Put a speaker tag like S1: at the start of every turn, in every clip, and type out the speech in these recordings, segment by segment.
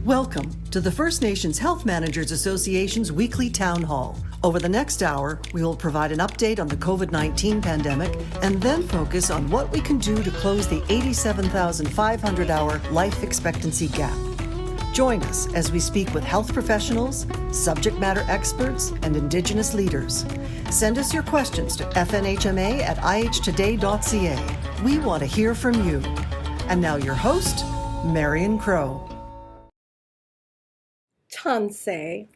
S1: Welcome to the First Nations Health Managers Association's weekly town hall. Over the next hour, we will provide an update on the COVID-19 pandemic and then focus on what we can do to close the 87,500-hour life expectancy gap. Join us as we speak with health professionals, subject matter experts, and Indigenous leaders. Send us your questions to fnhma@ihtoday.ca. We want to hear from you. And now your host, Marion Crow.
S2: Tansei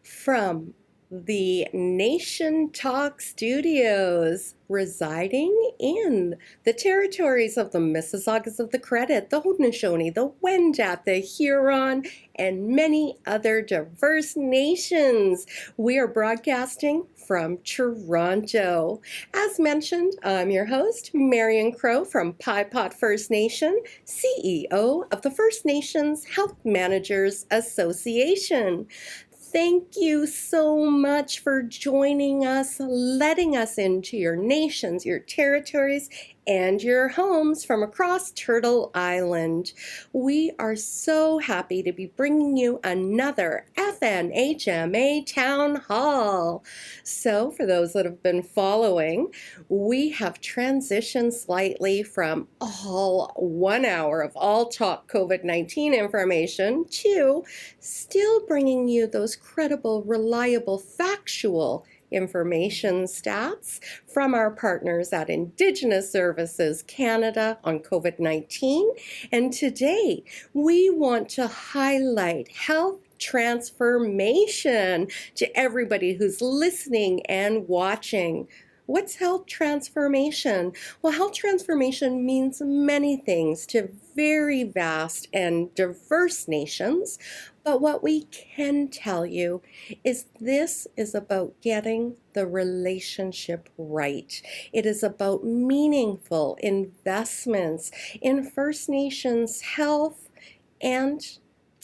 S2: from the NationTalk studios, residing in the territories of the Mississaugas of the Credit, the Haudenosaunee, the Wendat, the Huron, and many other diverse nations. We are broadcasting from Toronto. As mentioned, I'm your host, Marion Crow from Pie Pot First Nation, CEO of the First Nations Health Managers Association. Thank you so much for joining us, letting us into your nations, your territories, and your homes from across Turtle Island. We are so happy to be bringing you another FNHMA Town Hall. So for those that have been following, we have transitioned slightly from all 1 hour of all talk COVID-19 information to still bringing you those credible, reliable, factual information stats from our partners at Indigenous Services Canada on COVID-19. And today we want to highlight health transformation to everybody who's listening and watching. What's health transformation? Well, health transformation means many things to very vast and diverse nations, but what we can tell you is this is about getting the relationship right. It is about meaningful investments in First Nations health, and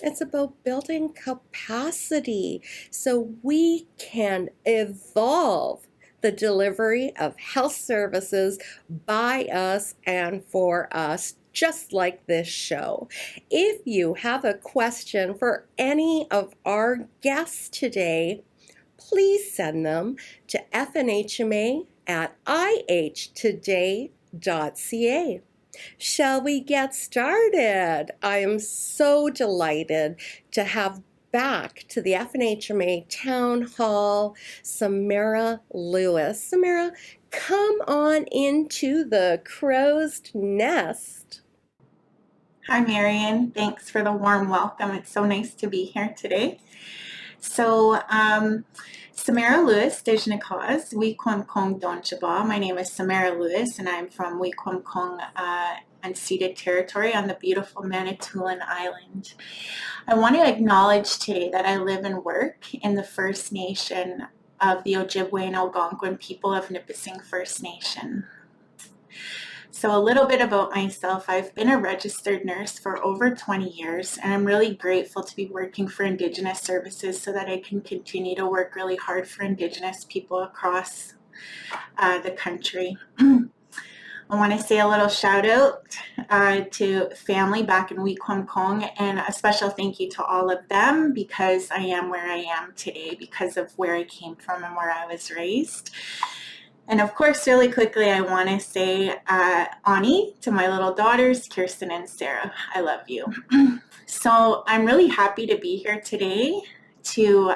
S2: it's about building capacity so we can evolve the delivery of health services by us and for us, just like this show. If you have a question for any of our guests today, please send them to fnhma@ihtoday.ca. Shall we get started? I am so delighted to have back to the FNHMA Town Hall, Samara Lewis. Samara, come on into the crow's nest.
S3: Hi, Marion. Thanks for the warm welcome. It's so nice to be here today. So, Samara Lewis, Dejnakaz, Wikwamkong Donjaba. My name is Samara Lewis, and I'm from Wikwamkong unceded territory on the beautiful Manitoulin Island. I want to acknowledge today that I live and work in the First Nation of the Ojibwe and Algonquin people of Nipissing First Nation. So a little bit about myself. I've been a registered nurse for over 20 years, and I'm really grateful to be working for Indigenous services so that I can continue to work really hard for Indigenous people across the country. I want to say a little shout out to family back in Wikwamkong, and a special thank you to all of them because I am where I am today because of where I came from and where I was raised. And of course, really quickly, I want to say Ani to my little daughters, Kirsten and Sarah. I love you. So I'm really happy to be here today to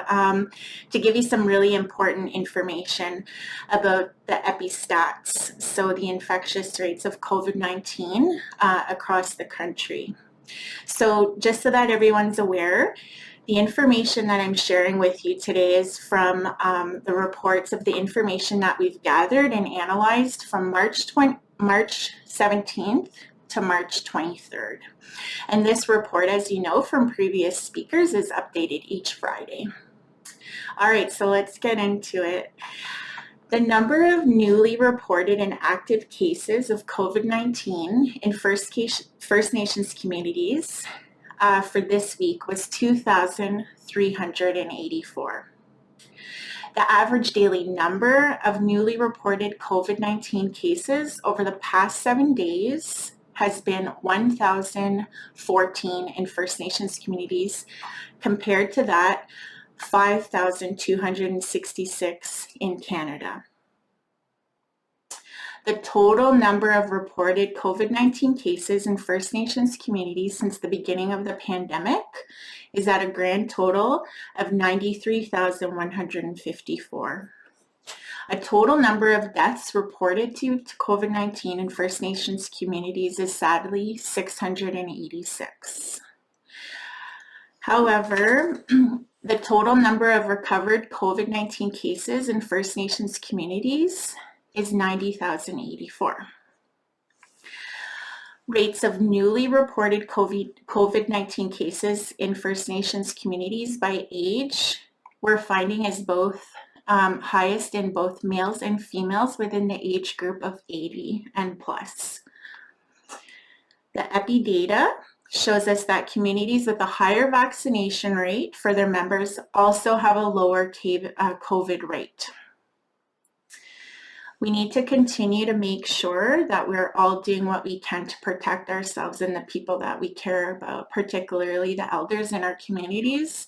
S3: give you some really important information about the epistats, so the infectious rates of COVID-19 across the country. So just so that everyone's aware, the information that I'm sharing with you today is from the reports of the information that we've gathered and analyzed from March 17th to March 23rd. And this report, as you know from previous speakers, is updated each Friday. All right, so let's get into it. The number of newly reported and active cases of COVID-19 in First Nations communities for this week was 2,384. The average daily number of newly reported COVID-19 cases over the past 7 days has been 1,014 in First Nations communities. Compared to that, 5,266 in Canada. The total number of reported COVID-19 cases in First Nations communities since the beginning of the pandemic is at a grand total of 93,154. A total number of deaths reported to COVID-19 in First Nations communities is sadly 686. However, the total number of recovered COVID-19 cases in First Nations communities is 90,084. Rates of newly reported COVID-19 cases in First Nations communities by age, we're finding is both highest in both males and females within the age group of 80 and plus. The EPI data shows us that communities with a higher vaccination rate for their members also have a lower COVID rate. We need to continue to make sure that we're all doing what we can to protect ourselves and the people that we care about, particularly the elders in our communities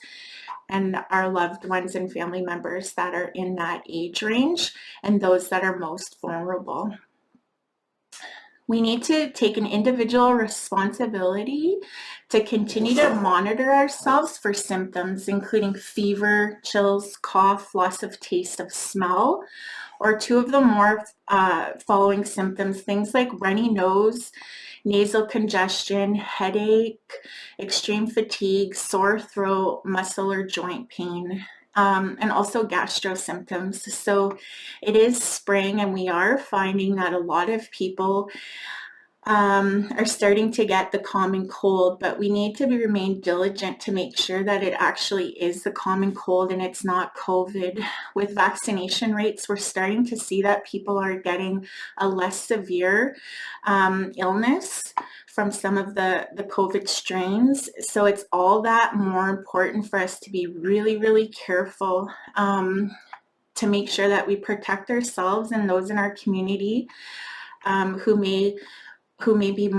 S3: and our loved ones and family members that are in that age range and those that are most vulnerable. We need to take an individual responsibility to continue to monitor ourselves for symptoms, including fever, chills, cough, loss of taste of smell, or two of the more following symptoms, things like runny nose, nasal congestion, headache, extreme fatigue, sore throat, muscle or joint pain, and also gastro symptoms. So it is spring and we are finding that a lot of people are starting to get the common cold, but we need to remain diligent to make sure that it actually is the common cold and it's not COVID. With vaccination rates, we're starting to see that people are getting a less severe illness from some of the COVID strains. So it's all that more important for us to be really, really careful to make sure that we protect ourselves and those in our community who may be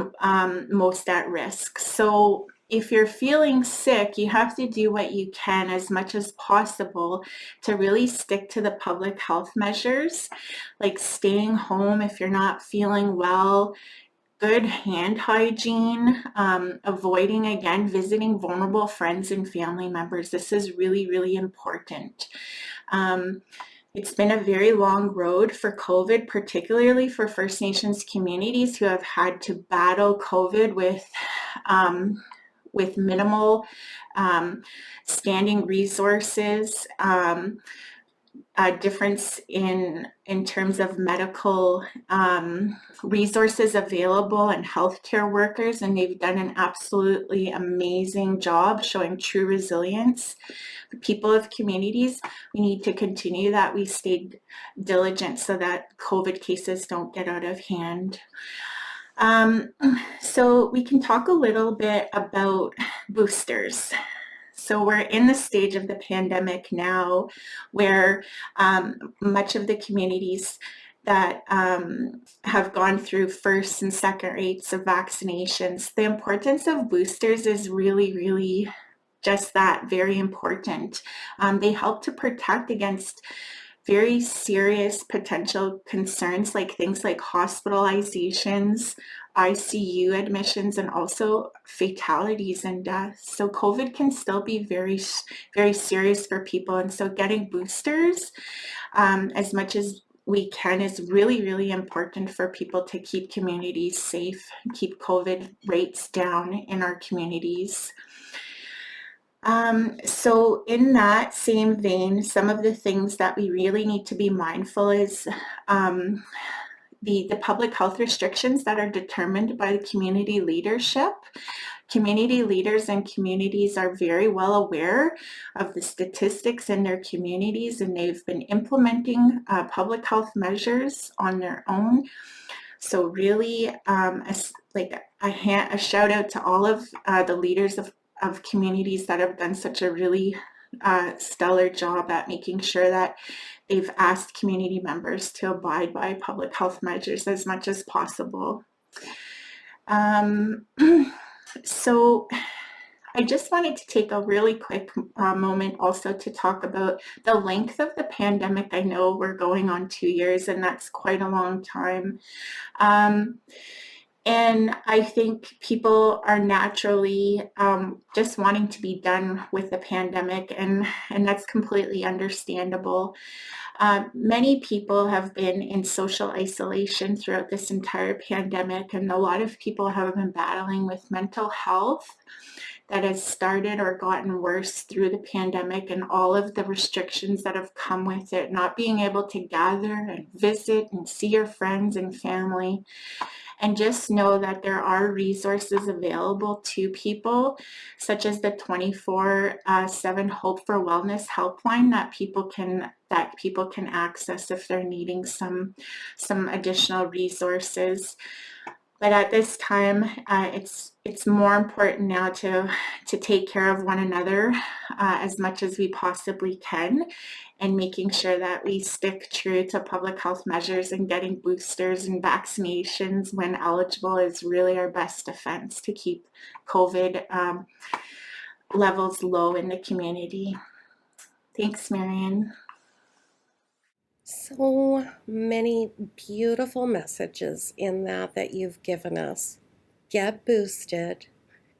S3: most at risk. So if you're feeling sick, you have to do what you can as much as possible to really stick to the public health measures, like staying home if you're not feeling well, good hand hygiene, avoiding, again, visiting vulnerable friends and family members. This is really, really important. It's been a very long road for COVID, particularly for First Nations communities who have had to battle COVID with minimal standing resources, a difference in terms of medical resources available and healthcare workers, and they've done an absolutely amazing job showing true resilience. The people of communities, we need to continue that. We stayed diligent so that COVID cases don't get out of hand. So we can talk a little bit about boosters. So we're in the stage of the pandemic now where much of the communities that have gone through first and second rates of vaccinations, the importance of boosters is really, really just that, very important. They help to protect against very serious potential concerns like things like hospitalizations, ICU admissions, and also fatalities and deaths. So COVID can still be very, very serious for people. And so getting boosters as much as we can is really, really important for people to keep communities safe, keep COVID rates down in our communities. So in that same vein, some of the things that we really need to be mindful is the public health restrictions that are determined by the community leadership. Community leaders and communities are very well aware of the statistics in their communities, and they've been implementing public health measures on their own. So really, a shout out to all of the leaders of communities that have done such a really stellar job at making sure that they've asked community members to abide by public health measures as much as possible. So I just wanted to take a really quick moment also to talk about the length of the pandemic. I know we're going on 2 years, and that's quite a long time. And I think people are naturally just wanting to be done with the pandemic, and that's completely understandable. Many people have been in social isolation throughout this entire pandemic, and a lot of people have been battling with mental health that has started or gotten worse through the pandemic and all of the restrictions that have come with it, not being able to gather and visit and see your friends and family. And just know that there are resources available to people, such as the 24/7 Hope for Wellness helpline that people can access if they're needing some additional resources. But at this time, it's more important now to take care of one another as much as we possibly can, and making sure that we stick true to public health measures, and getting boosters and vaccinations when eligible is really our best defense to keep COVID levels low in the community. Thanks, Marion.
S2: So many beautiful messages in that you've given us. Get boosted,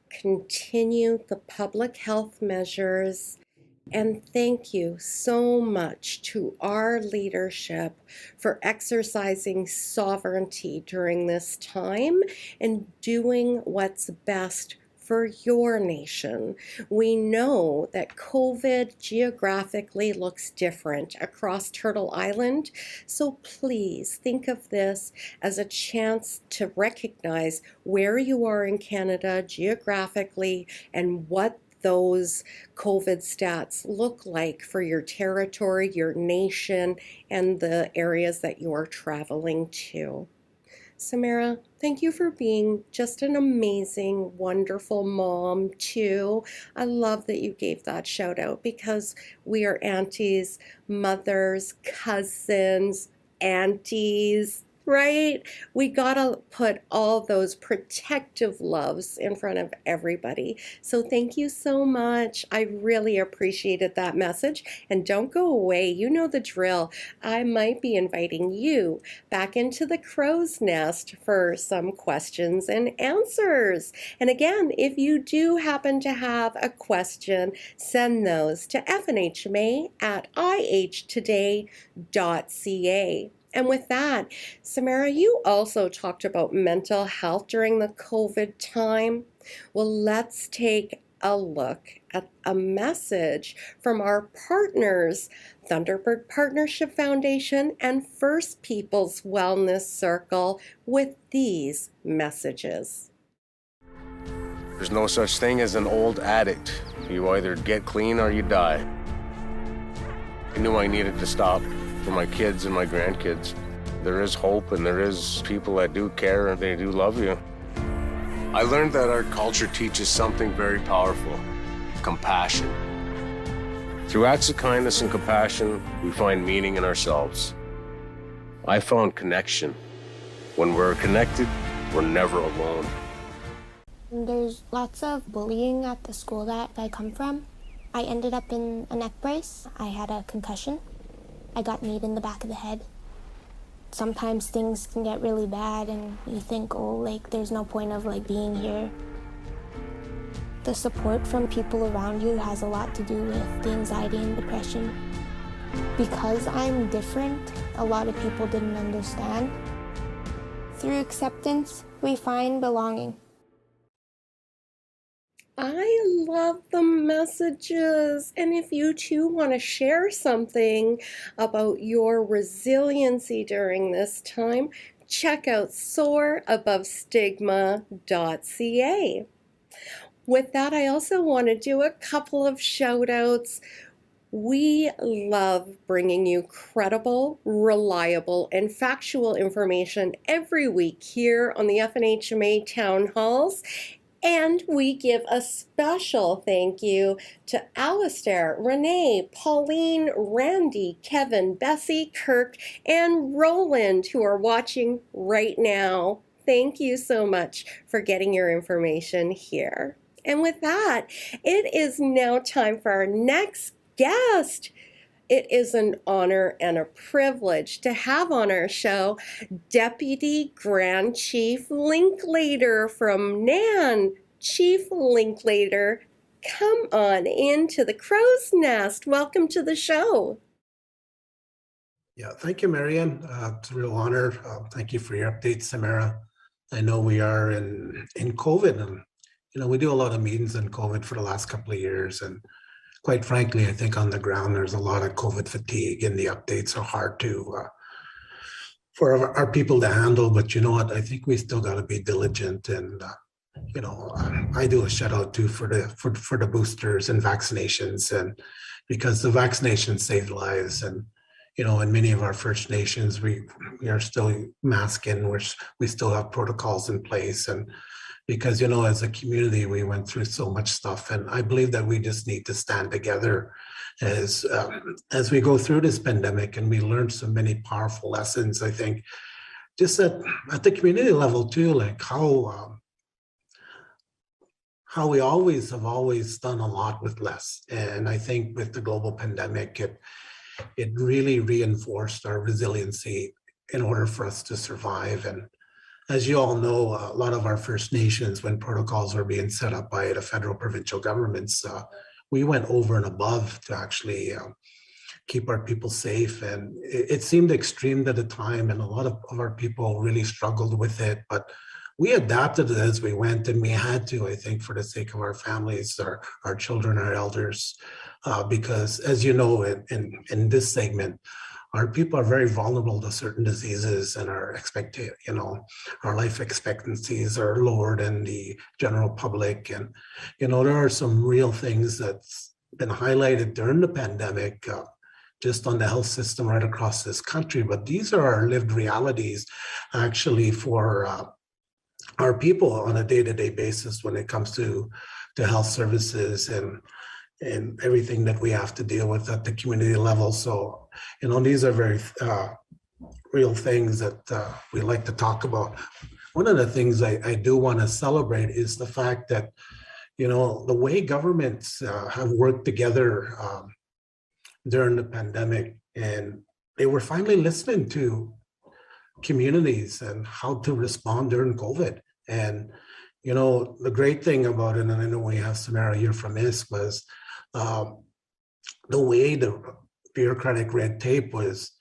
S2: continue the public health measures, and thank you so much to our leadership for exercising sovereignty during this time and doing what's best for your nation. We know that COVID geographically looks different across Turtle Island, so please think of this as a chance to recognize where you are in Canada geographically and what those COVID stats look like for your territory, your nation, and the areas that you are traveling to. Samara, thank you for being just an amazing, wonderful mom, too. I love that you gave that shout out because we are aunties, mothers, cousins, aunties, right? We gotta put all those protective loves in front of everybody. So thank you so much. I really appreciated that message. And don't go away. You know the drill. I might be inviting you back into the crow's nest for some questions and answers. And again, if you do happen to have a question, send those to fnhma@ihtoday.ca. And with that, Samara, you also talked about mental health during the COVID time. Well, let's take a look at a message from our partners, Thunderbird Partnership Foundation and First Peoples Wellness Circle, with these messages.
S4: There's no such thing as an old addict. You either get clean or you die. I knew I needed to stop for my kids and my grandkids. There is hope, and there is people that do care and they do love you. I learned that our culture teaches something very powerful: compassion. Through acts of kindness and compassion, we find meaning in ourselves. I found connection. When we're connected, we're never alone.
S5: There's lots of bullying at the school that I come from. I ended up in a neck brace. I had a concussion. I got kneed in the back of the head. Sometimes things can get really bad and you think, oh, like there's no point of like being here. The support from people around you has a lot to do with the anxiety and depression. Because I'm different, a lot of people didn't understand. Through acceptance, we find belonging.
S2: I love the messages. And if you too want to share something about your resiliency during this time, check out soarabovestigma.ca. With that, I also want to do a couple of shout outs. We love bringing you credible, reliable, and factual information every week here on the FNHMA Town Halls. And we give a special thank you to Alistair, Renee, Pauline, Randy, Kevin, Bessie, Kirk, and Roland, who are watching right now. Thank you so much for getting your information here. And with that, it is now time for our next guest. It is an honor and a privilege to have on our show Deputy Grand Chief Linklater from NAN. Chief Linklater, come on into the crow's nest. Welcome to the show.
S6: Yeah, thank you, Marianne. It's a real honor. Thank you for your updates, Samara. I know we are in COVID, and we do a lot of meetings in COVID for the last couple of years, and quite frankly, I think on the ground there's a lot of COVID fatigue, and the updates are hard to for our people to handle. But you know what? I think we still got to be diligent, and I do a shout out too for the boosters and vaccinations, and because the vaccinations save lives, and in many of our First Nations, we are still masking, we still have protocols in place, and because as a community we went through so much stuff, and I believe that we just need to stand together as we go through this pandemic, and we learned so many powerful lessons. I think just at the community level too, like how we have always done a lot with less, and I think with the global pandemic, it really reinforced our resiliency in order for us to survive. And as you all know, a lot of our First Nations, when protocols were being set up by the federal provincial governments, we went over and above to actually keep our people safe. And it seemed extreme at the time, and a lot of our people really struggled with it, but we adapted it as we went, and we had to, I think, for the sake of our families, our children, our elders, because as you know, in this segment, our people are very vulnerable to certain diseases, and our life expectancies are lower than the general public. And, there are some real things that's been highlighted during the pandemic, just on the health system right across this country. But these are our lived realities actually for our people on a day-to-day basis when it comes to health services and everything that we have to deal with at the community level. So, these are very real things that we like to talk about. One of the things I do want to celebrate is the fact that, the way governments have worked together during the pandemic, and they were finally listening to communities and how to respond during COVID. And, the great thing about it, and I know we have Samara here from ISK, was the way the bureaucratic red tape was,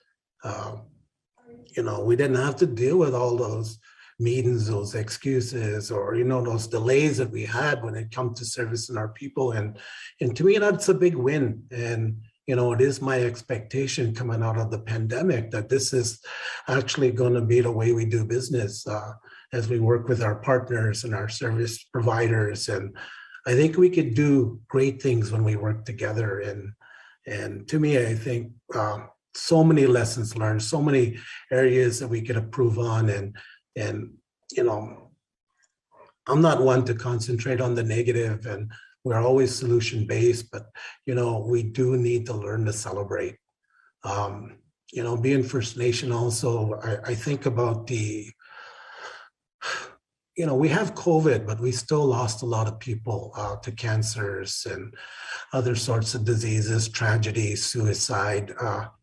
S6: we didn't have to deal with all those meetings, those excuses, or, those delays that we had when it comes to servicing our people. And to me, that's a big win. And, it is my expectation coming out of the pandemic that this is actually going to be the way we do business as we work with our partners and our service providers. And I think we could do great things when we work together. And to me, I think so many lessons learned, so many areas that we could improve on. And I'm not one to concentrate on the negative, and we're always solution-based, but, we do need to learn to celebrate. Being First Nation also, I think about we have COVID, but we still lost a lot of people to cancers and other sorts of diseases, tragedies, suicide.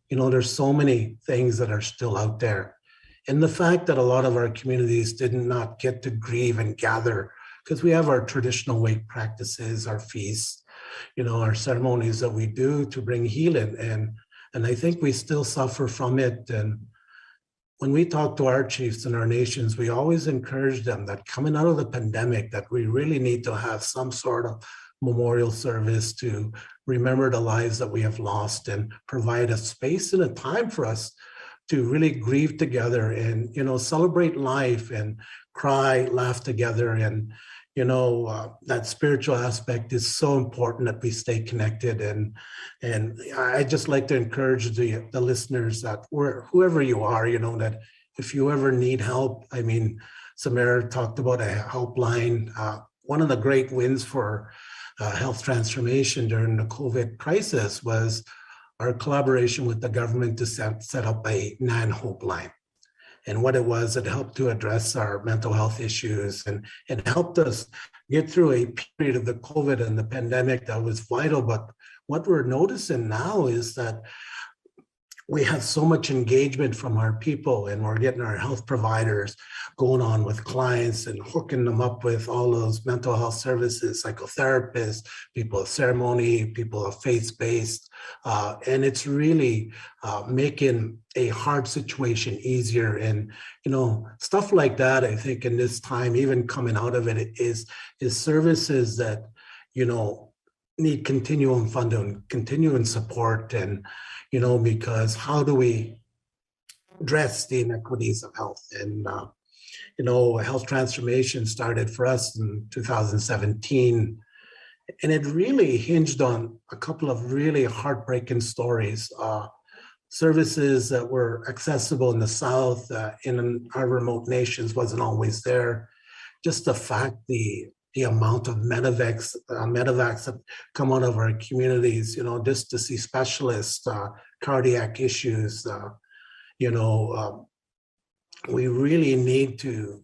S6: There's so many things that are still out there. And the fact that a lot of our communities did not get to grieve and gather, because we have our traditional wake practices, our feasts, our ceremonies that we do to bring healing. And I think we still suffer from it. And when we talk to our chiefs and our nations, we always encourage them that coming out of the pandemic, that we really need to have some sort of memorial service to remember the lives that we have lost, and provide a space and a time for us to really grieve together and, celebrate life and cry, laugh together. And, that spiritual aspect is so important that we stay connected. And I just like to encourage the listeners that whoever you are, that if you ever need help, I mean, Samara talked about a helpline. One of the great wins for health transformation during the COVID crisis was our collaboration with the government to set up a NAN Hope line. And what it was, it helped to address our mental health issues and helped us get through a period of the COVID and the pandemic that was vital. But what we're noticing now is that we have so much engagement from our people, and we're getting our health providers going on with clients and hooking them up with all those mental health services, psychotherapists, people of ceremony, people of faith-based, and it's really making a hard situation easier. And stuff like that, I think in this time, even coming out of it, is services that need continuum funding, continuing support, and because how do we address the inequities of health? And health transformation started for us in 2017, and it really hinged on a couple of really heartbreaking stories. Services that were accessible in the South, in our remote nations, wasn't always there. Just the fact, the amount of medevacs that come out of our communities, just to see specialists, cardiac issues, we really need to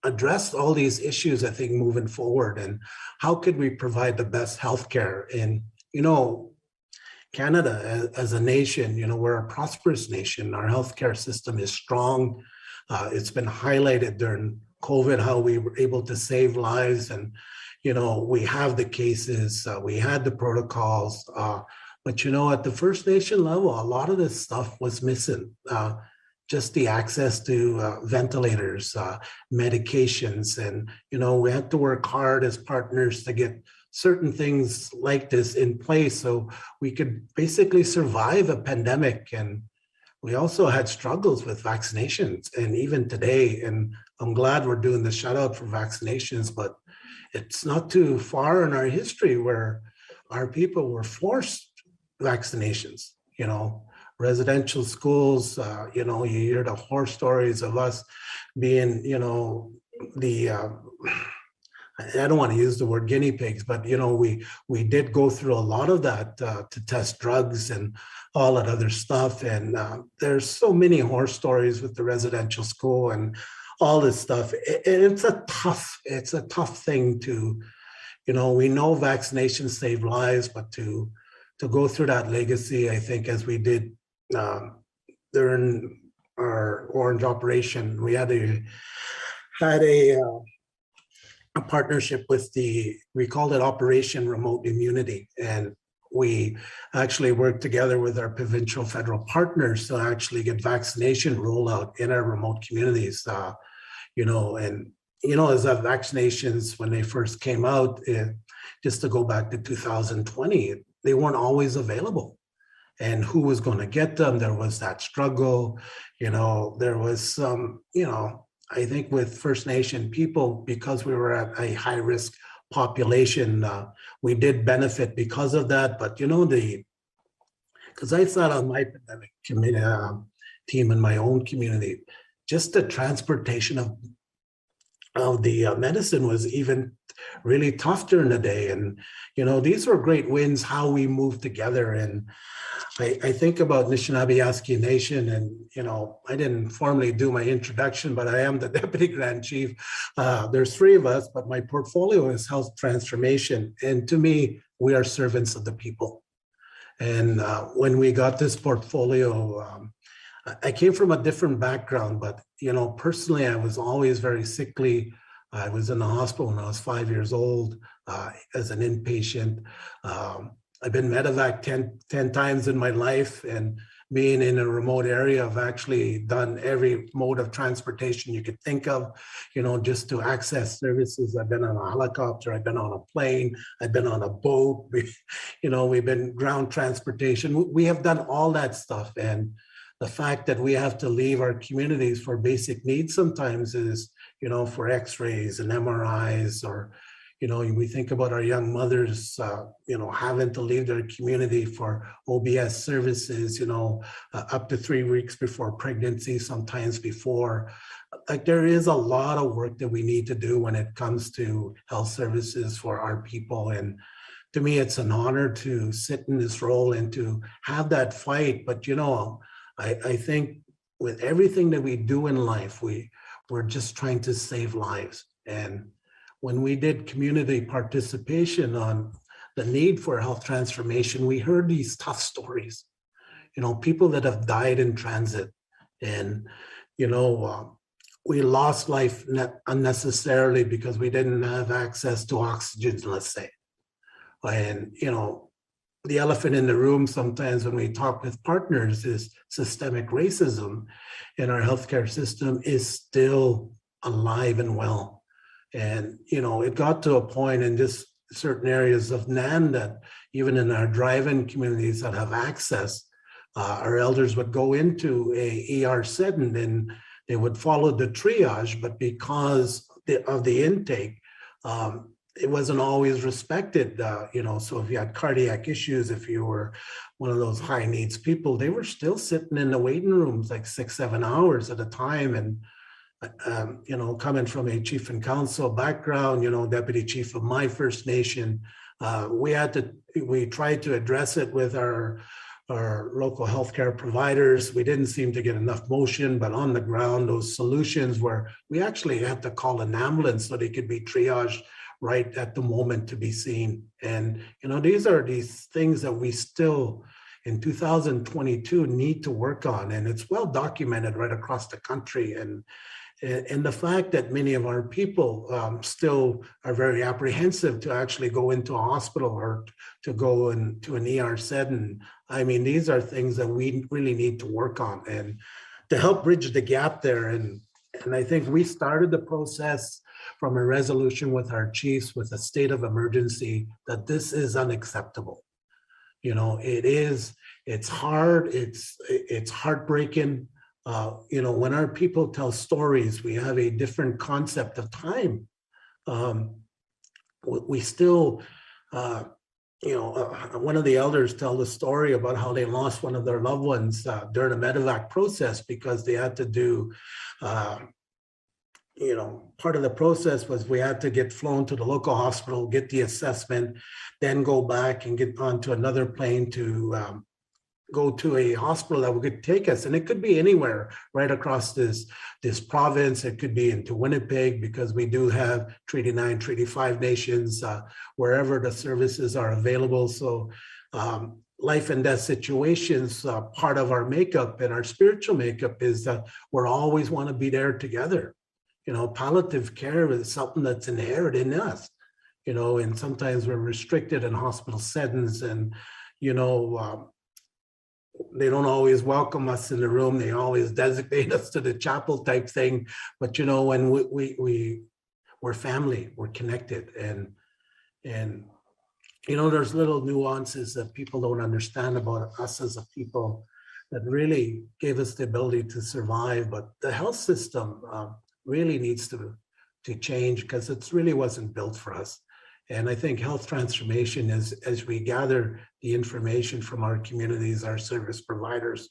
S6: address all these issues, I think, moving forward. And how could we provide the best healthcare? And, Canada as a nation, we're a prosperous nation. Our healthcare system is strong. It's been highlighted during COVID, how we were able to save lives. And, we have the cases, we had the protocols, but, at the First Nation level, a lot of this stuff was missing. Just the access to ventilators, medications, and, we had to work hard as partners to get certain things like this in place so we could basically survive a pandemic. And we also had struggles with vaccinations, and even today, and I'm glad we're doing the shout out for vaccinations, but it's not too far in our history where our people were forced vaccinations, residential schools, you hear the horror stories of us being, I don't want to use the word guinea pigs, but we did go through a lot of that to test drugs and all that other stuff. And there's so many horror stories with the residential school and all this stuff. It's a tough thing to, we know vaccinations save lives, but to go through that legacy, I think, as we did during our Orange operation, we had a partnership with we called it Operation Remote Immunity. And we actually worked together with our provincial federal partners to actually get vaccination rollout in our remote communities. As the vaccinations, when they first came out, just to go back to 2020, they weren't always available. And who was going to get them? There was that struggle. There was some, I think with First Nation people, because we were at a high risk population, we did benefit because of that. But because I sat on my pandemic committee team in my own community, just the transportation of the medicine was even really tough during the day. And these were great wins, how we moved together. And I think about Anishinaabe Nation, and I didn't formally do my introduction, but I am the Deputy Grand Chief. There's three of us, but my portfolio is health transformation. And to me, we are servants of the people. And when we got this portfolio, I came from a different background, but personally, I was always very sickly. I was in the hospital when I was 5 years old as an inpatient. I've been medevac 10 times in my life, and being in a remote area, I've actually done every mode of transportation you could think of, just to access services. I've been on a helicopter, I've been on a plane, I've been on a boat, we've been ground transportation. We have done all that stuff. And the fact that we have to leave our communities for basic needs sometimes is, for x-rays and MRIs, or, we think about our young mothers, having to leave their community for OBS services, up to 3 weeks before pregnancy, sometimes before. Like, there is a lot of work that we need to do when it comes to health services for our people. And to me, it's an honor to sit in this role and to have that fight. But, I think with everything that we do in life, we're just trying to save lives. And when we did community participation on the need for health transformation, we heard these tough stories, people that have died in transit. And, we lost life unnecessarily because we didn't have access to oxygen, let's say. And, the elephant in the room sometimes when we talk with partners is systemic racism in our healthcare system is still alive and well. And, it got to a point in just certain areas of NAN that even in our drive-in communities that have access, our elders would go into a ER setting and they would follow the triage, but because of the intake, it wasn't always respected, so if you had cardiac issues, if you were one of those high needs people, they were still sitting in the waiting rooms like 6-7 hours at a time. And, coming from a chief and council background, deputy chief of my First Nation, we tried to address it with our local healthcare providers. We didn't seem to get enough motion, but on the ground, those solutions where we actually had to call an ambulance so they could be triaged right at the moment to be seen. And, these are these things that we still in 2022 need to work on. And it's well documented right across the country. And the fact that many of our people still are very apprehensive to actually go into a hospital or to go into an ER setting. I mean, these are things that we really need to work on and to help bridge the gap there. And I think we started the process from a resolution with our chiefs with a state of emergency that this is unacceptable. It's hard, it's heartbreaking. When our people tell stories, we have a different concept of time. We still, one of the elders tell the story about how they lost one of their loved ones during a medevac process because they had to do, part of the process was we had to get flown to the local hospital, get the assessment, then go back and get onto another plane to go to a hospital that would take us. And it could be anywhere right across this province. It could be into Winnipeg because we do have Treaty 9, Treaty 5 nations, wherever the services are available. So life and death situations, part of our makeup and our spiritual makeup is that we're always want to be there together. Palliative care is something that's inherent in us, and sometimes we're restricted in hospital settings and, they don't always welcome us in the room. They always designate us to the chapel type thing. But, when we're family, we're connected. And there's little nuances that people don't understand about us as a people that really gave us the ability to survive. But the health system really needs to change because it really wasn't built for us. And I think health transformation is as we gather the information from our communities, our service providers,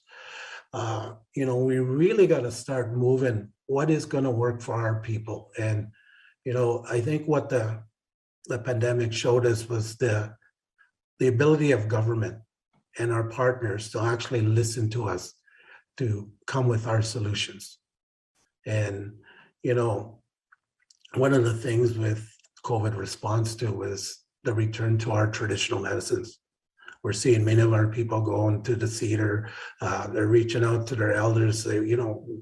S6: we really got to start moving what is going to work for our people. And, I think what the pandemic showed us was the ability of government and our partners to actually listen to us, to come with our solutions. And, one of the things with COVID response to was the return to our traditional medicines. We're seeing many of our people going to the cedar. They're reaching out to their elders. Say,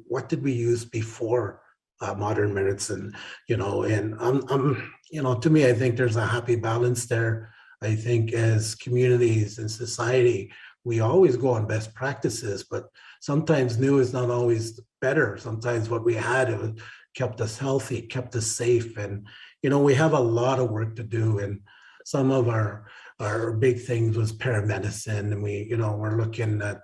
S6: what did we use before modern medicine? And to me, I think there's a happy balance there. I think as communities and society, we always go on best practices, but sometimes new is not always better. Sometimes what we had, it kept us healthy, kept us safe. And, we have a lot of work to do. And some of our big things was paramedicine. And we're looking at,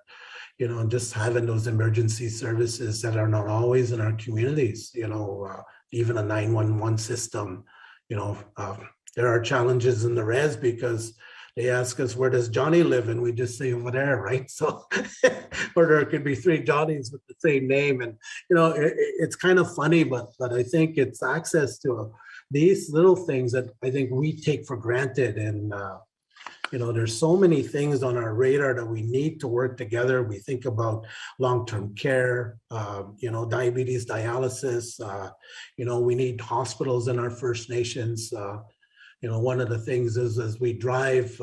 S6: just having those emergency services that are not always in our communities, even a 911 system, there are challenges in the res because they ask us, where does Johnny live? And we just say over there, right? So, or there could be 3 Johnnies with the same name. And, it's kind of funny, but I think it's access to these little things that I think we take for granted. And there's so many things on our radar that we need to work together. We think about long-term care, diabetes, dialysis. We need hospitals in our First Nations. One of the things is as we drive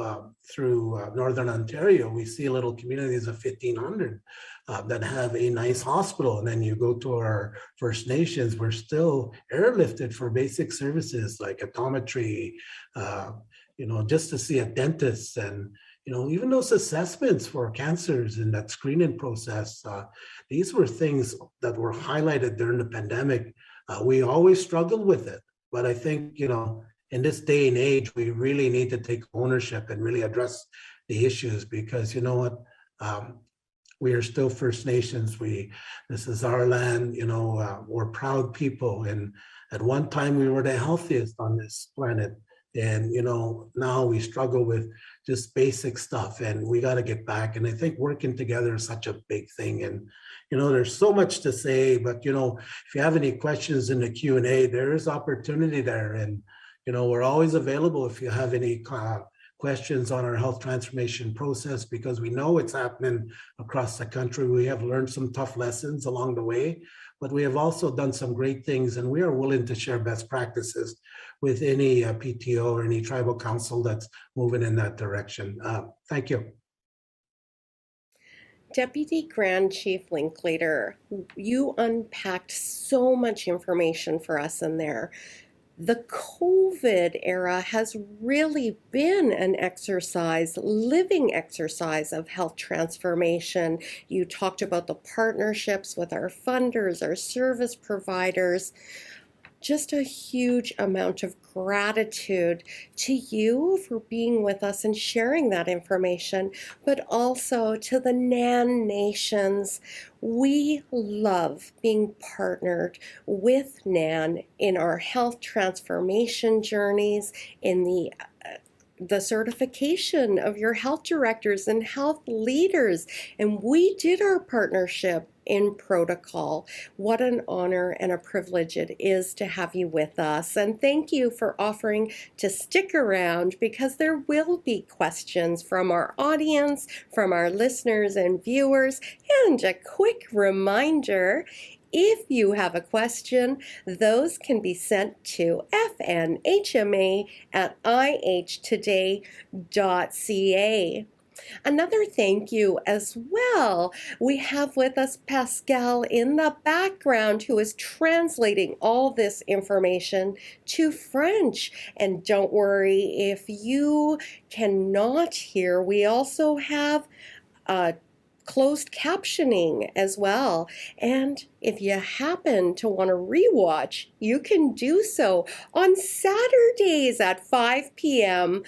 S6: through Northern Ontario, we see little communities of 1,500 that have a nice hospital. And then you go to our First Nations, we're still airlifted for basic services like optometry, just to see a dentist, and even those assessments for cancers in that screening process. These were things that were highlighted during the pandemic. We always struggled with it, but I think in this day and age, we really need to take ownership and really address the issues, because we are still First Nations. This is our land. We're proud people, and at one time we were the healthiest on this planet. And now we struggle with just basic stuff, and we got to get back. And I think working together is such a big thing. And there's so much to say, but if you have any questions in the Q&A, there is opportunity there. And we're always available if you have any questions on our health transformation process, because we know it's happening across the country. We have learned some tough lessons along the way, but we have also done some great things, and we are willing to share best practices with any PTO or any tribal council that's moving in that direction. Thank you.
S2: Deputy Grand Chief Linklater, you unpacked so much information for us in there. The COVID era has really been an living exercise of health transformation. You talked about the partnerships with our funders, our service providers. Just a huge amount of gratitude to you for being with us and sharing that information, but also to the NAN nations. We love being partnered with NAN in our health transformation journeys, in the certification of your health directors and health leaders. And we did our partnership in protocol. What an honor and a privilege it is to have you with us. And thank you for offering to stick around, because there will be questions from our audience, from our listeners and viewers. And a quick reminder, if you have a question, those can be sent to FNHMA at ihtoday.ca. Another thank you as well. We have with us Pascal in the background, who is translating all this information to French. And don't worry if you cannot hear, we also have closed captioning as well. And if you happen to want to rewatch, you can do so on Saturdays at 5 p.m.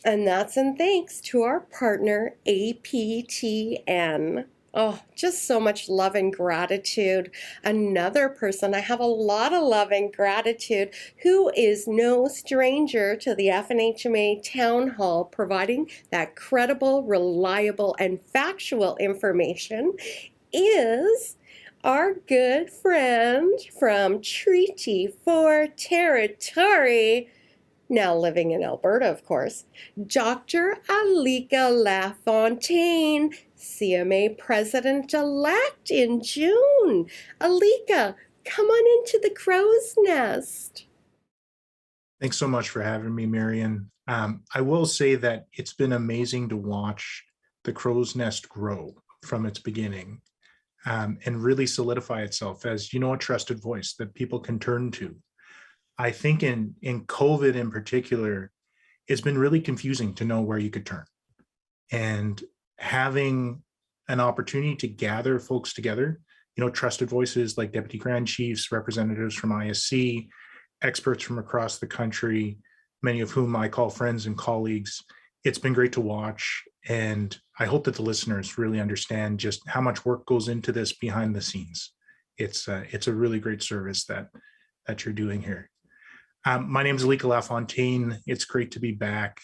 S2: And that's in thanks to our partner, APTN. Oh, just so much love and gratitude. Another person I have a lot of love and gratitude, who is no stranger to the FNHMA Town Hall, providing that credible, reliable, and factual information, is our good friend from Treaty 4 Territory, now living in Alberta, of course, Dr. Alika Lafontaine, CMA President-elect in June. Alika, come on into the crow's nest.
S7: Thanks so much for having me, Marion. I will say that it's been amazing to watch the crow's nest grow from its beginning and really solidify itself as, a trusted voice that people can turn to. I think in COVID in particular, it's been really confusing to know where you could turn. And having an opportunity to gather folks together, trusted voices like deputy grand chiefs, representatives from ISC, experts from across the country, many of whom I call friends and colleagues. It's been great to watch. And I hope that the listeners really understand just how much work goes into this behind the scenes. It's a really great service that you're doing here. My name is Alika Lafontaine. It's great to be back.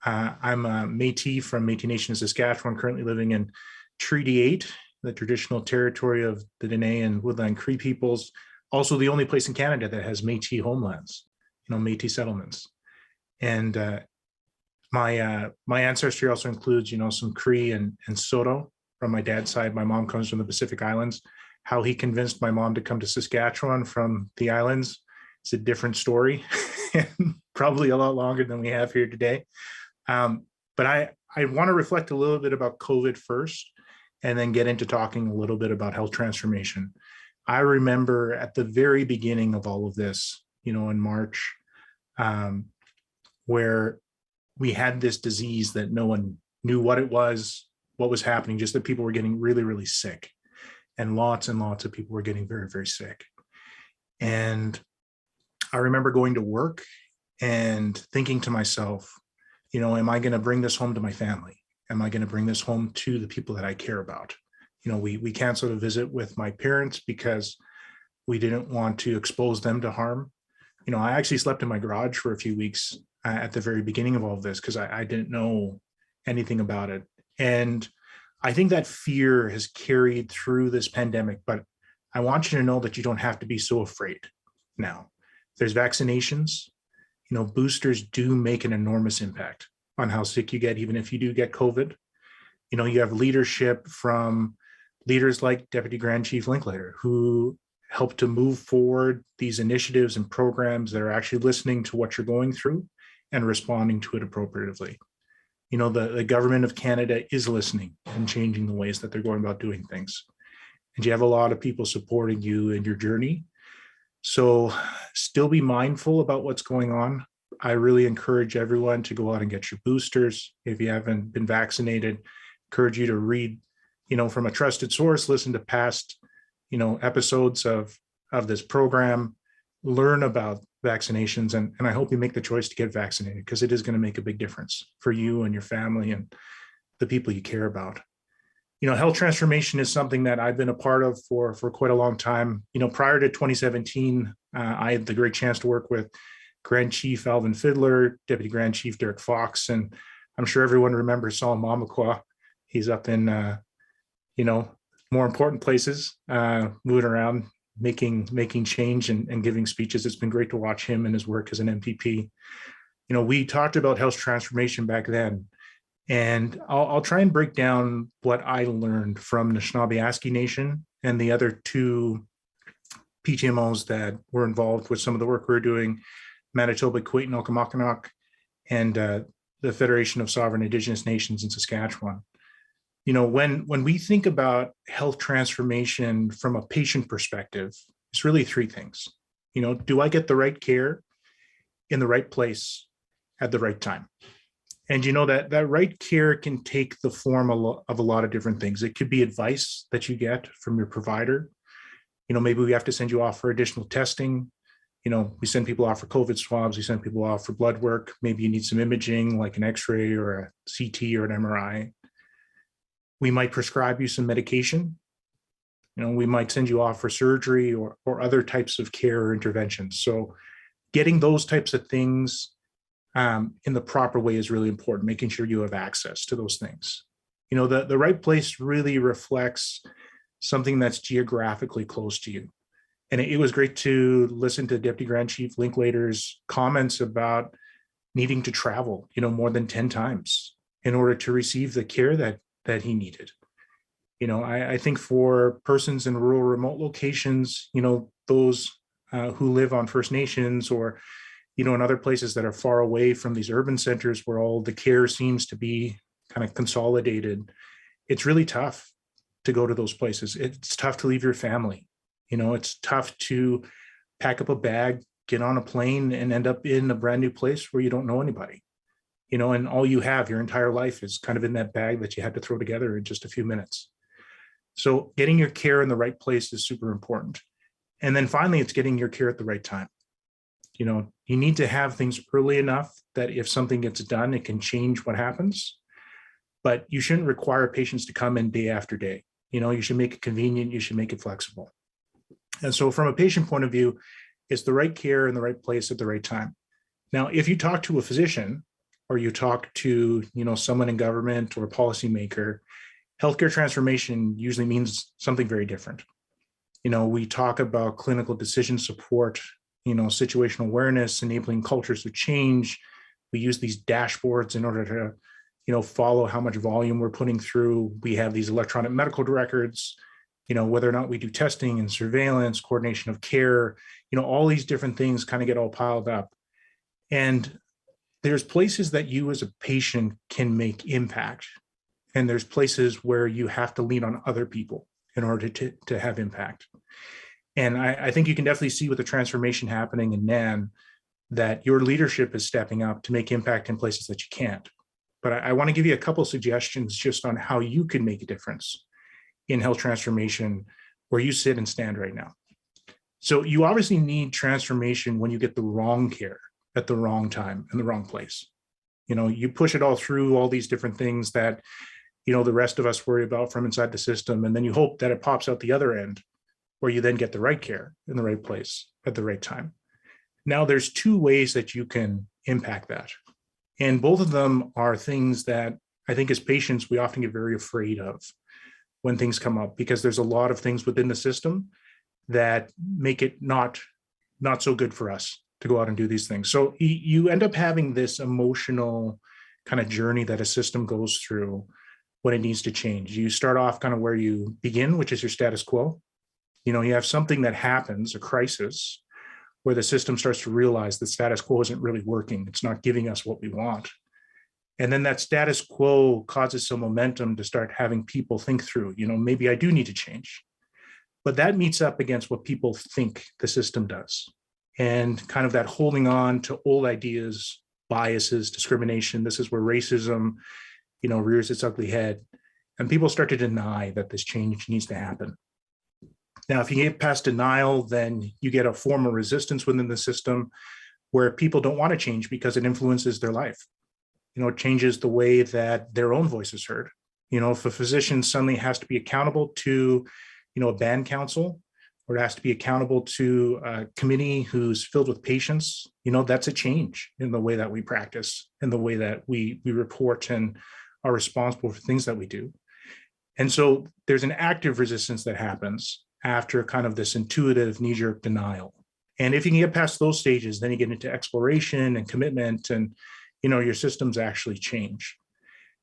S7: I'm a Métis from Métis Nation, Saskatchewan, currently living in Treaty 8, the traditional territory of the Dene and Woodland Cree peoples, also the only place in Canada that has Métis homelands, Métis settlements. And my ancestry also includes, some Cree and Saulteaux from my dad's side. My mom comes from the Pacific Islands. How he convinced my mom to come to Saskatchewan from the islands, it's a different story, and probably a lot longer than we have here today. But I want to reflect a little bit about COVID first, and then get into talking a little bit about health transformation. I remember at the very beginning of all of this, in March, where we had this disease that no one knew what it was, what was happening, just that people were getting really, really sick. And lots of people were getting very, very sick. And I remember going to work and thinking to myself, am I going to bring this home to my family? Am I going to bring this home to the people that I care about? We canceled a visit with my parents because we didn't want to expose them to harm. I actually slept in my garage for a few weeks at the very beginning of all of this because I didn't know anything about it. And I think that fear has carried through this pandemic, but I want you to know that you don't have to be so afraid now. There's vaccinations. Boosters do make an enormous impact on how sick you get, even if you do get COVID. You have leadership from leaders like Deputy Grand Chief Linklater, who help to move forward these initiatives and programs that are actually listening to what you're going through and responding to it appropriately. The government of Canada is listening and changing the ways that they're going about doing things. And you have a lot of people supporting you in your journey. So still be mindful about what's going on. I really encourage everyone to go out and get your boosters. If you haven't been vaccinated, encourage you to read, from a trusted source, listen to past, episodes of this program, learn about vaccinations, and I hope you make the choice to get vaccinated, because it is going to make a big difference for you and your family and the people you care about. Health transformation is something that I've been a part of for quite a long time. Prior to 2017, I had the great chance to work with Grand Chief Alvin Fiddler, Deputy Grand Chief Derek Fox, and I'm sure everyone remembers Saul Mamakwa. He's up in, more important places, moving around, making change and giving speeches. It's been great to watch him and his work as an MPP. We talked about health transformation back then, and I'll try and break down what I learned from Anishinaabe Nation and the other two PTMOs that were involved with some of the work we were doing, Manitoba, Quit, and Okanagan, and the Federation of Sovereign Indigenous Nations in Saskatchewan. When we think about health transformation from a patient perspective, it's really three things. Do I get the right care in the right place at the right time? And that right care can take the form of a lot of different things. It could be advice that you get from your provider. Maybe we have to send you off for additional testing. We send people off for COVID swabs. We send people off for blood work. Maybe you need some imaging like an X-ray or a CT or an MRI. We might prescribe you some medication. We might send you off for surgery or other types of care or interventions. So getting those types of things in the proper way is really important, making sure you have access to those things. The right place really reflects something that's geographically close to you. And it was great to listen to Deputy Grand Chief Linklater's comments about needing to travel, more than 10 times in order to receive the care that he needed. I think for persons in rural, remote locations, those who live on First Nations or, in other places that are far away from these urban centers where all the care seems to be kind of consolidated, it's really tough to go to those places. It's tough to leave your family. It's tough to pack up a bag, get on a plane, and end up in a brand new place where you don't know anybody. And all you have your entire life is kind of in that bag that you had to throw together in just a few minutes. So getting your care in the right place is super important. And then finally, it's getting your care at the right time. You need to have things early enough that if something gets done, it can change what happens. But you shouldn't require patients to come in day after day. You should make it convenient. You should make it flexible. And so from a patient point of view, it's the right care in the right place at the right time. Now, if you talk to a physician or you talk to, someone in government or a policymaker, healthcare transformation usually means something very different. We talk about clinical decision support, situational awareness, enabling cultures of change, We use these dashboards in order to, follow how much volume we're putting through. We have these electronic medical records, whether or not we do testing and surveillance, coordination of care, all these different things kind of get all piled up. And there's places that you as a patient can make impact. And there's places where you have to lean on other people in order to have impact. And I think you can definitely see with the transformation happening in NAN that your leadership is stepping up to make impact in places that you can't. But I want to give you a couple suggestions just on how you can make a difference in health transformation where you sit and stand right now. So you obviously need transformation when you get the wrong care at the wrong time in the wrong place. You push it all through all these different things that, the rest of us worry about from inside the system. And then you hope that it pops out the other end where you then get the right care in the right place at the right time. Now, there's two ways that you can impact that. And both of them are things that I think as patients, we often get very afraid of when things come up, because there's a lot of things within the system that make it not so good for us to go out and do these things. So you end up having this emotional kind of journey that a system goes through when it needs to change. You start off kind of where you begin, which is your status quo. You have something that happens, a crisis, where the system starts to realize the status quo isn't really working. It's not giving us what we want. And then that status quo causes some momentum to start having people think through, maybe I do need to change. But that meets up against what people think the system does. And kind of that holding on to old ideas, biases, discrimination. This is where racism, rears its ugly head. And people start to deny that this change needs to happen. Now, if you get past denial, then you get a form of resistance within the system where people don't want to change because it influences their life. It changes the way that their own voice is heard. If a physician suddenly has to be accountable to, a band council, or it has to be accountable to a committee who's filled with patients, that's a change in the way that we practice and the way that we report and are responsible for things that we do. And so there's an active resistance that happens after kind of this intuitive knee-jerk denial. And if you can get past those stages, then you get into exploration and commitment, and your systems actually change.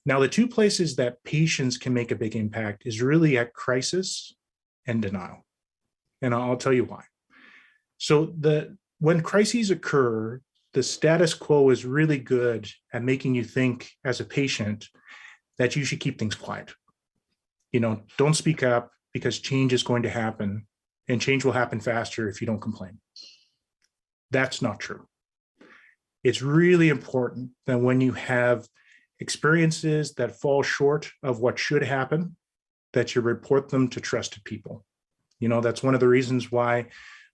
S7: Now, the two places that patients can make a big impact is really at crisis and denial. And I'll tell you why. So when crises occur, the status quo is really good at making you think as a patient that you should keep things quiet. Don't speak up, because change is going to happen, and change will happen faster if you don't complain. That's not true. It's really important that when you have experiences that fall short of what should happen, that you report them to trusted people. That's one of the reasons why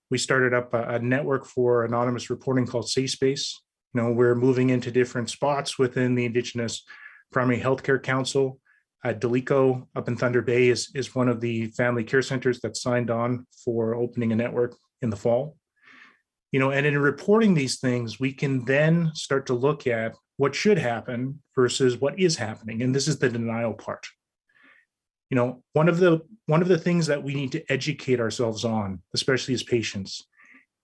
S7: we started up a network for anonymous reporting called Safe Space. We're moving into different spots within the Indigenous Primary Healthcare Council. Delico up in Thunder Bay is one of the family care centers that signed on for opening a network in the fall. And in reporting these things, we can then start to look at what should happen versus what is happening. And this is the denial part. One of the things that we need to educate ourselves on, especially as patients,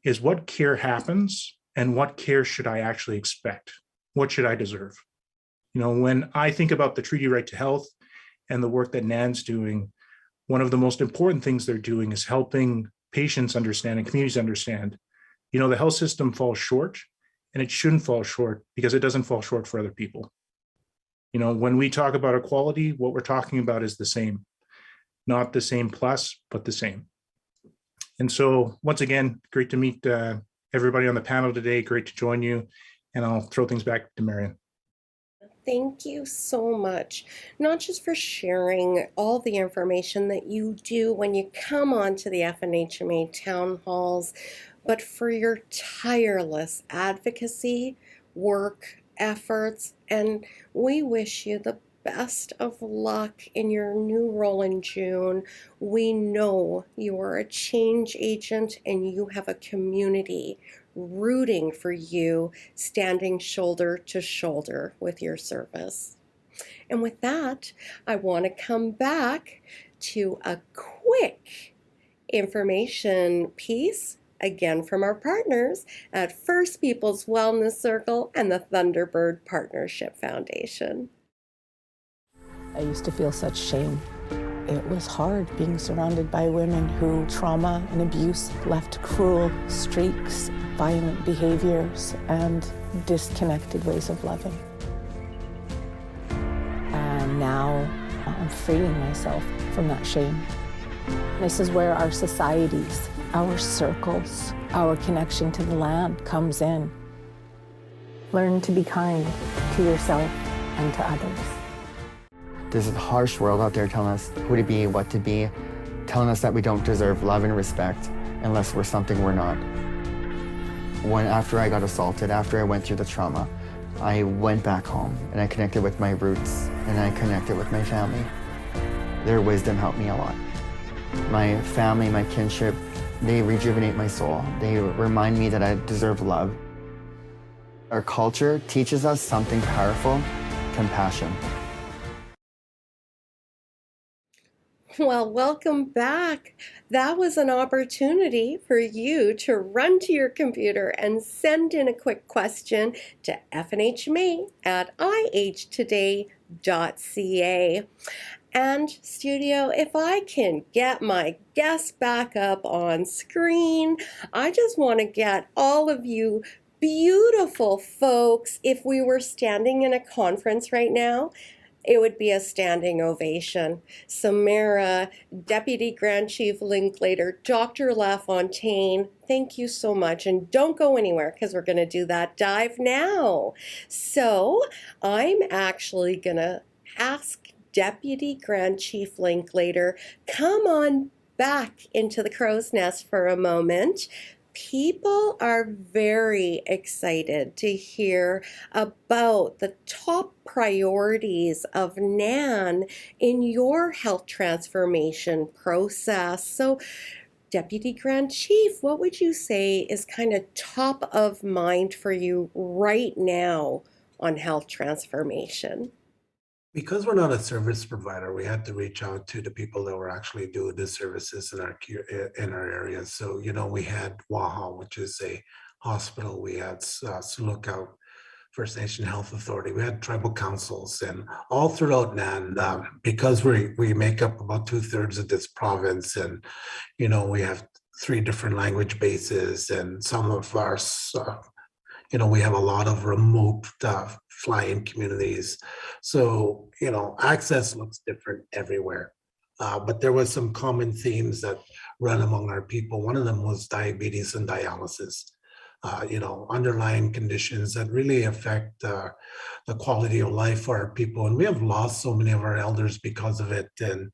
S7: is what care happens and what care should I actually expect? What should I deserve? When I think about the Treaty Right to Health and the work that NAN's doing, one of the most important things they're doing is helping patients understand and communities understand, the health system falls short, and it shouldn't fall short because it doesn't fall short for other people. When we talk about equality, what we're talking about is the same, not the same plus, but the same. And so once again, great to meet everybody on the panel today. Great to join you. And I'll throw things back to Marion.
S2: Thank you so much, not just for sharing all the information that you do when you come on to the FNHMA town halls, but for your tireless advocacy, work, efforts, and we wish you the best of luck in your new role in June. We know you are a change agent and you have a community rooting for you, standing shoulder to shoulder with your service. And with that, I want to come back to a quick information piece again from our partners at First People's Wellness Circle and the Thunderbird Partnership Foundation.
S8: I used to feel such shame. It was hard being surrounded by women who trauma and abuse left cruel streaks, violent behaviors, and disconnected ways of loving. And now I'm freeing myself from that shame. This is where our societies, our circles, our connection to the land comes in. Learn to be kind to yourself and to others.
S9: There's a harsh world out there telling us who to be, what to be, telling us that we don't deserve love and respect unless we're something we're not. After I got assaulted, after I went through the trauma, I went back home and I connected with my roots and I connected with my family. Their wisdom helped me a lot. My family, my kinship, they rejuvenate my soul. They remind me that I deserve love. Our culture teaches us something powerful, compassion.
S2: Well, welcome back. That was an opportunity for you to run to your computer and send in a quick question to FNHMA at ihtoday.ca. And studio, if I can get my guest back up on screen, I just want to get all of you beautiful folks, if we were standing in a conference right now, it would be a standing ovation. Samara, Deputy Grand Chief Linklater, Dr. LaFontaine, thank you so much. And don't go anywhere because we're going to do that dive now. So I'm actually going to ask Deputy Grand Chief Linklater, come on back into the crow's nest for a moment. People are very excited to hear about the top priorities of NAN in your health transformation process. So, Deputy Grand Chief, what would you say is kind of top of mind for you right now on health transformation?
S6: Because we're not a service provider, we had to reach out to the people that were actually doing the services in our area. So, we had WAHA, which is a hospital. We had Suluk First Nation Health Authority. We had tribal councils, and all throughout NAN, because we make up about 2/3 of this province, and we have 3 different language bases, and some of our we have a lot of remote fly-in communities. So, access looks different everywhere. But there was some common themes that run among our people. One of them was diabetes and dialysis, underlying conditions that really affect the quality of life for our people. And we have lost so many of our elders because of it. And,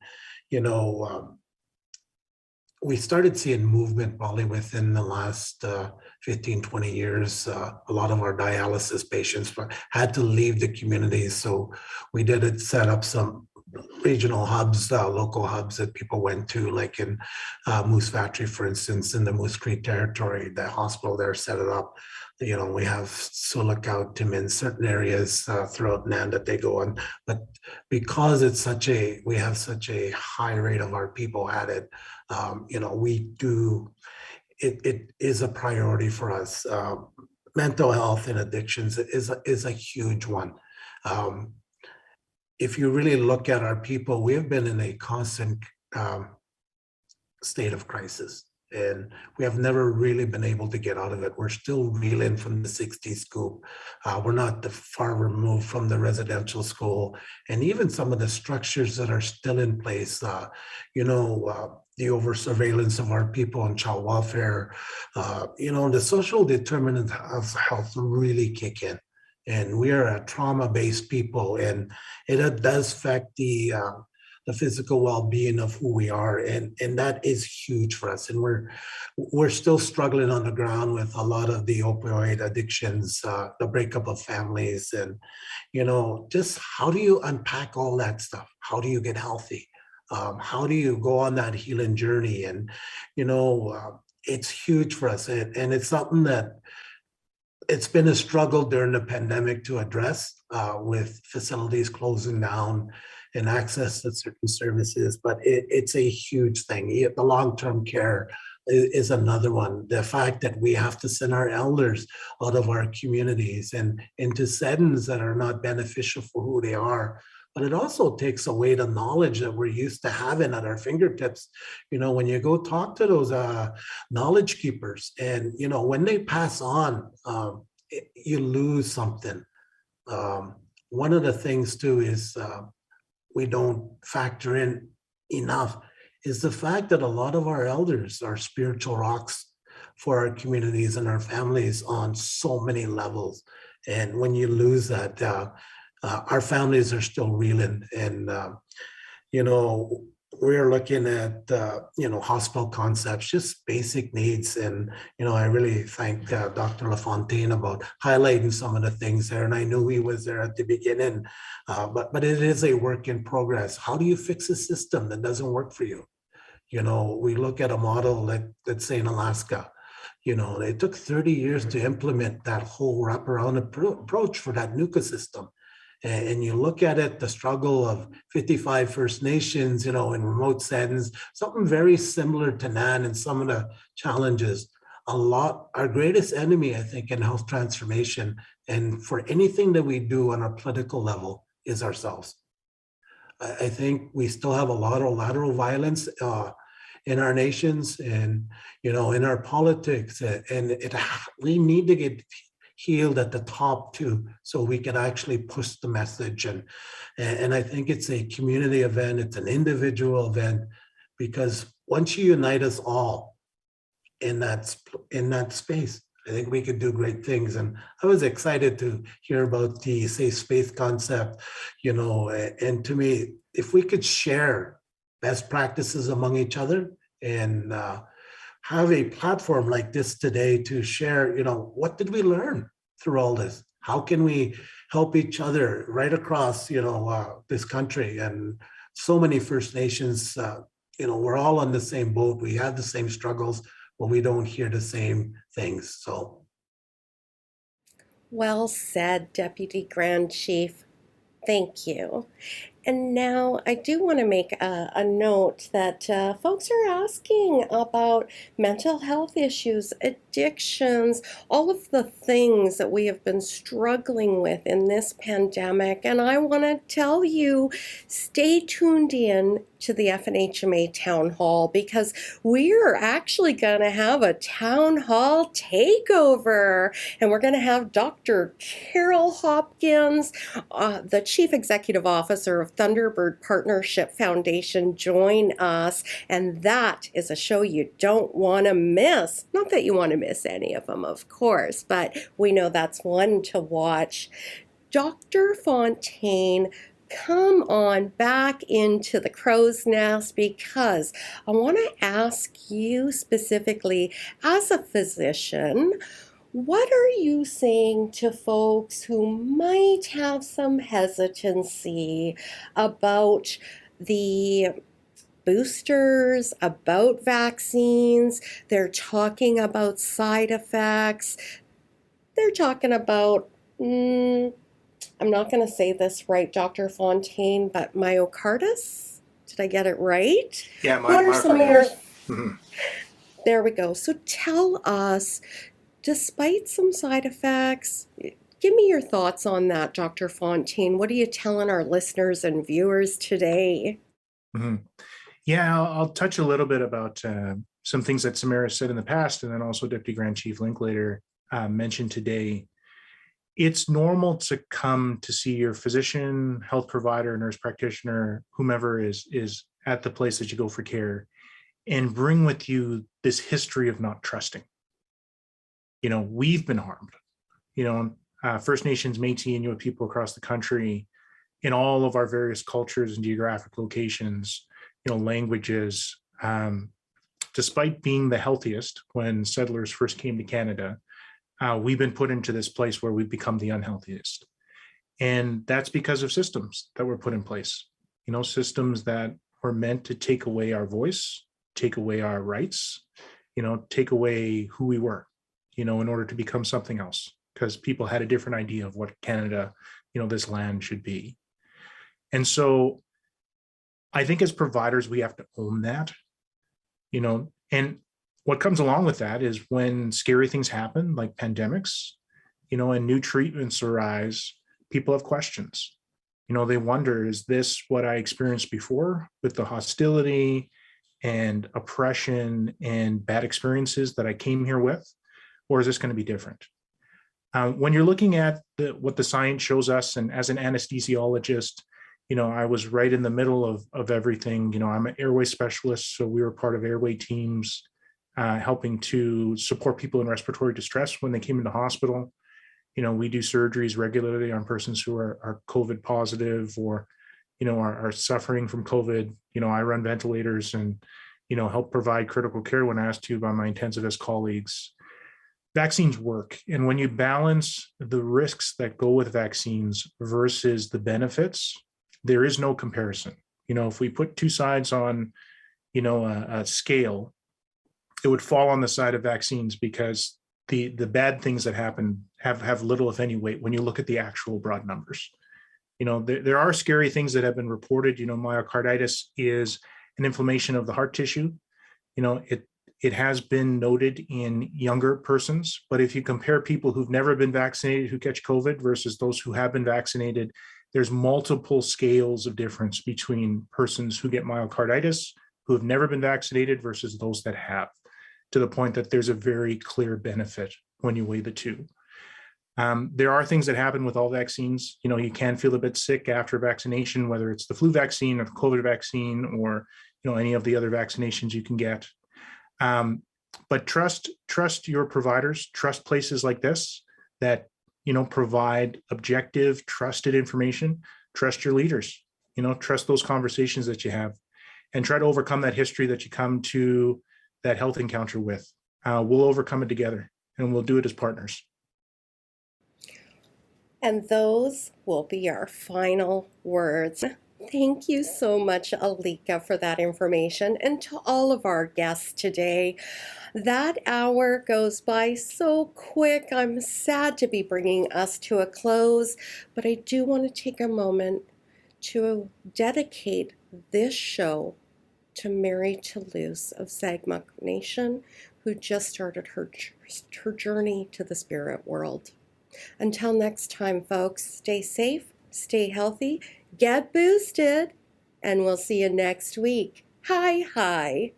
S6: we started seeing movement probably within the last 15, 20 years. A lot of our dialysis patients had to leave the communities. So we did set up some regional hubs, local hubs that people went to, like in Moose Factory, for instance, in the Moose Creek territory. The hospital there set it up. We have Suluk in certain areas throughout NAN that they go on. But because we have such a high rate of our people at it, it is a priority for us. Mental health and addictions is a huge one. If you really look at our people, we have been in a constant state of crisis, and we have never really been able to get out of it. We're still reeling from the 60s scoop. We're not far removed from the residential school, and even some of the structures that are still in place, the over surveillance of our people and child welfare, the social determinants of health really kick in. And we are a trauma-based people, and it does affect the physical well-being of who we are, and that is huge for us. And we're still struggling on the ground with a lot of the opioid addictions, the breakup of families, and just how do you unpack all that stuff? How do you get healthy? How do you go on that healing journey? And it's huge for us, and it's something that it's been a struggle during the pandemic to address, with facilities closing down and access to certain services, but it's a huge thing. The long-term care is another one. The fact that we have to send our elders out of our communities and into settings that are not beneficial for who they are. But it also takes away the knowledge that we're used to having at our fingertips. When you go talk to those knowledge keepers, and when they pass on, you lose something. One of the things too is we don't factor in enough is the fact that a lot of our elders are spiritual rocks for our communities and our families on so many levels. And when you lose that, our families are still reeling. And, we're looking at, hospital concepts, just basic needs. And, I really thank Dr. LaFontaine about highlighting some of the things there. And I knew he was there at the beginning, but it is a work in progress. How do you fix a system that doesn't work for you? We look at a model like, let's say in Alaska, it took 30 years to implement that whole wraparound approach for that NUCA system. And you look at it, the struggle of 55 First Nations, in remote settings, something very similar to NAN and some of the challenges. Our greatest enemy, I think, in health transformation and for anything that we do on a political level is ourselves. I think we still have a lot of lateral violence in our nations and, in our politics. And we need to get healed at the top too, so we can actually push the message. And I think it's a community event, it's an individual event, because once you unite us all in that space, I think we could do great things. And I was excited to hear about the safe space concept, and to me, if we could share best practices among each other and have a platform like this today to share, what did we learn through all this? How can we help each other right across, this country? And so many First Nations, we're all on the same boat. We have the same struggles, but we don't hear the same things. So.
S2: Well said, Deputy Grand Chief. Thank you. And now I do want to make a note that folks are asking about mental health issues, addictions, all of the things that we have been struggling with in this pandemic. And I want to tell you, stay tuned in to the FNHMA Town Hall, because we're actually going to have a Town Hall takeover. And we're going to have Dr. Carol Hopkins, the Chief Executive Officer of Thunderbird Partnership Foundation, join us. And that is a show you don't want to miss. Not that you want to miss any of them, of course, but we know that's one to watch. Dr. Fontaine, come on back into the crow's nest, because I want to ask you specifically, as a physician, what are you saying to folks who might have some hesitancy about the boosters, about vaccines? They're talking about side effects. They're talking about, I'm not going to say this right, Dr. Fontaine, but myocarditis? Did I get it right?
S7: Yeah,
S2: what are some of your...
S7: Mhm.
S2: There we go. So tell us, despite some side effects, give me your thoughts on that, Dr. Fontaine. What are you telling our listeners and viewers today?
S7: Mm-hmm. Yeah, I'll touch a little bit about some things that Samara said in the past, and then also Deputy Grand Chief Linklater mentioned today. It's normal to come to see your physician, health provider, nurse practitioner, whomever is at the place that you go for care, and bring with you this history of not trusting. We've been harmed. First Nations, Métis, Inuit people across the country, in all of our various cultures and geographic locations, languages, despite being the healthiest when settlers first came to Canada, we've been put into this place where we've become the unhealthiest. And that's because of systems that were put in place, systems that were meant to take away our voice, take away our rights, take away who we were, in order to become something else, because people had a different idea of what Canada, this land should be. And so I think as providers, we have to own that, and what comes along with that is when scary things happen, like pandemics, and new treatments arise, people have questions. They wonder, is this what I experienced before with the hostility and oppression and bad experiences that I came here with? Or is this going to be different? When you're looking at what the science shows us, and as an anesthesiologist, I was right in the middle of everything. I'm an airway specialist, so we were part of airway teams helping to support people in respiratory distress when they came into hospital. We do surgeries regularly on persons who are COVID positive or, are suffering from COVID. I run ventilators and, help provide critical care when asked to by my intensivist colleagues. Vaccines work. And when you balance the risks that go with vaccines versus the benefits, there is no comparison. If we put two sides on, a scale, it would fall on the side of vaccines because the bad things that happen have little, if any, weight when you look at the actual broad numbers. There are scary things that have been reported. Myocarditis is an inflammation of the heart tissue. It has been noted in younger persons, but if you compare people who've never been vaccinated who catch COVID versus those who have been vaccinated, there's multiple scales of difference between persons who get myocarditis who have never been vaccinated versus those that have, to the point that there's a very clear benefit when you weigh the two. There are things that happen with all vaccines. You can feel a bit sick after vaccination, whether it's the flu vaccine or the COVID vaccine or any of the other vaccinations you can get. But trust your providers, trust places like this that provide objective, trusted information. Trust your leaders. Trust those conversations that you have, and try to overcome that history that you come to that health encounter with. We'll overcome it together, and we'll do it as partners.
S2: And those will be our final words. Thank you so much, Alika, for that information, and to all of our guests today. That hour goes by so quick. I'm sad to be bringing us to a close, but I do want to take a moment to dedicate this show to Mary Toulouse of Sagmuk Nation, who just started her journey to the spirit world. Until next time, folks, stay safe, stay healthy, get boosted, and we'll see you next week. Hi, hi.